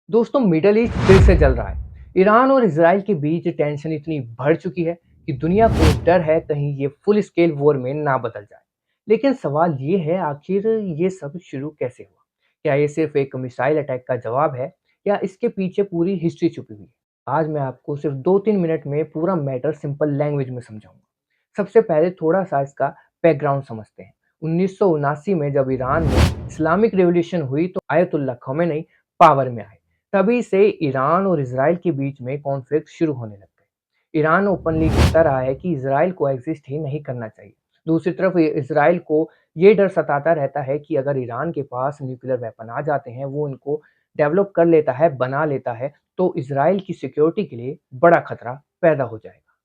दोस्तों, middle east फिर से जल रहा है। ईरान और इजराइल के बीच टेंशन इतनी बढ़ चुकी है कि दुनिया को डर है कहीं ये फुल स्केल वॉर में ना बदल जाए। लेकिन सवाल ये है, आखिर ये सब शुरू कैसे हुआ? क्या ये सिर्फ एक मिसाइल अटैक का जवाब है या इसके पीछे पूरी हिस्ट्री छुपी हुई है? आज मैं आपको सिर्फ 2-3 मिनट में पूरा मैटर सिंपल लैंग्वेज में समझाऊंगा। सबसे पहले थोड़ा सा इसका बैकग्राउंड समझते हैं। 1979 में जब ईरान में इस्लामिक रेवोल्यूशन हुई तो आयतुल्लाह खमेनी पावर में आए। तभी से ईरान और इजराइल के बीच में कॉन्फ्लिक्ट शुरू होने लग गए। ईरान ओपनली कहता रहा है कि इजराइल को एग्जिस्ट ही नहीं करना चाहिए। दूसरी तरफ इजराइल को ये डर सताता रहता है कि अगर ईरान के पास न्यूक्लियर वेपन आ जाते हैं, वो उनको डेवलप कर लेता है, बना लेता है, तो इजराइल की सिक्योरिटी के लिए बड़ा खतरा पैदा हो जाएगा।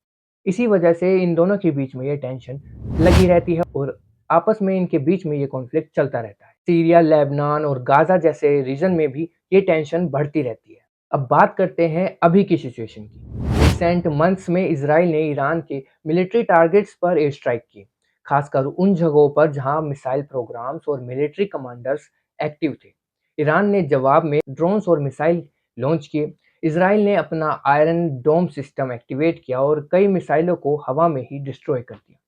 इसी वजह से इन दोनों के बीच में ये टेंशन लगी रहती है और आपस में इनके बीच में ये कॉन्फ्लिक्ट चलता रहता है। सीरिया, लेबनान और गाजा जैसे रीजन में भी ये टेंशन बढ़ती रहती है। अब बात करते हैं अभी की सिचुएशन की। रिसेंट मंथ्स में इसराइल ने ईरान के मिलिट्री टारगेट्स पर एयर स्ट्राइक की, खासकर उन जगहों पर जहां मिसाइल प्रोग्राम्स और मिलिट्री कमांडर्स एक्टिव थे। ईरान ने जवाब में ड्रोन्स और मिसाइल लॉन्च किए। इसराइल ने अपना आयरन डोम सिस्टम एक्टिवेट किया और कई मिसाइलों को हवा में ही डिस्ट्रॉय कर दिया।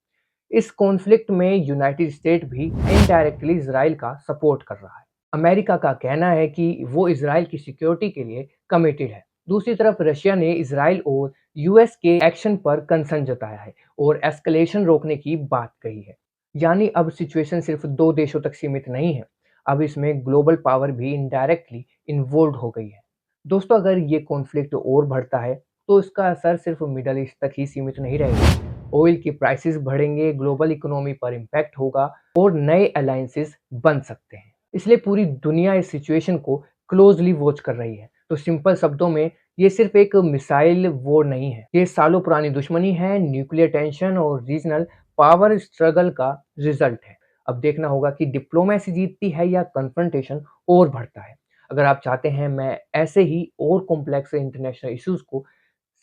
इस कॉन्फ्लिक्ट में यूनाइटेड स्टेट भी इनडायरेक्टली इसराइल का सपोर्ट कर रहा है। अमेरिका का कहना है कि वो इसराइल की सिक्योरिटी के लिए कमिटेड है। दूसरी तरफ रशिया ने इसराइल और यूएस के एक्शन पर कंसर्न जताया है और एस्केलेशन रोकने की बात कही है। यानी अब सिचुएशन सिर्फ दो देशों तक सीमित नहीं है, अब इसमें ग्लोबल पावर भी इनडायरेक्टली इन्वॉल्व हो गई है। दोस्तों, अगर ये कॉन्फ्लिक्ट और बढ़ता है तो इसका असर सिर्फ मिडल ईस्ट तक ही सीमित नहीं रहेगा। ऑयल की प्राइसेस बढ़ेंगे, ग्लोबल इकोनॉमी पर इम्पैक्ट होगा और नए अलायंसेस बन सकते हैं। इसलिए पूरी दुनिया इस सिचुएशन को क्लोजली वॉच कर रही है। तो सिंपल शब्दों में, ये सिर्फ एक मिसाइल वॉर नहीं है, ये सालों पुरानी दुश्मनी है, न्यूक्लियर टेंशन और रीजनल पावर स्ट्रगल का रिजल्ट है। अब देखना होगा कि डिप्लोमेसी जीतती है या कन्फ्रंटेशन और बढ़ता है। अगर आप चाहते हैं मैं ऐसे ही और कॉम्प्लेक्स इंटरनेशनल इश्यूज को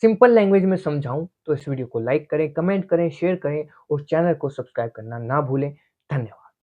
सिंपल लैंग्वेज में समझाऊं, तो इस वीडियो को लाइक करें, कमेंट करें, शेयर करें और चैनल को सब्सक्राइब करना ना भूलें। धन्यवाद।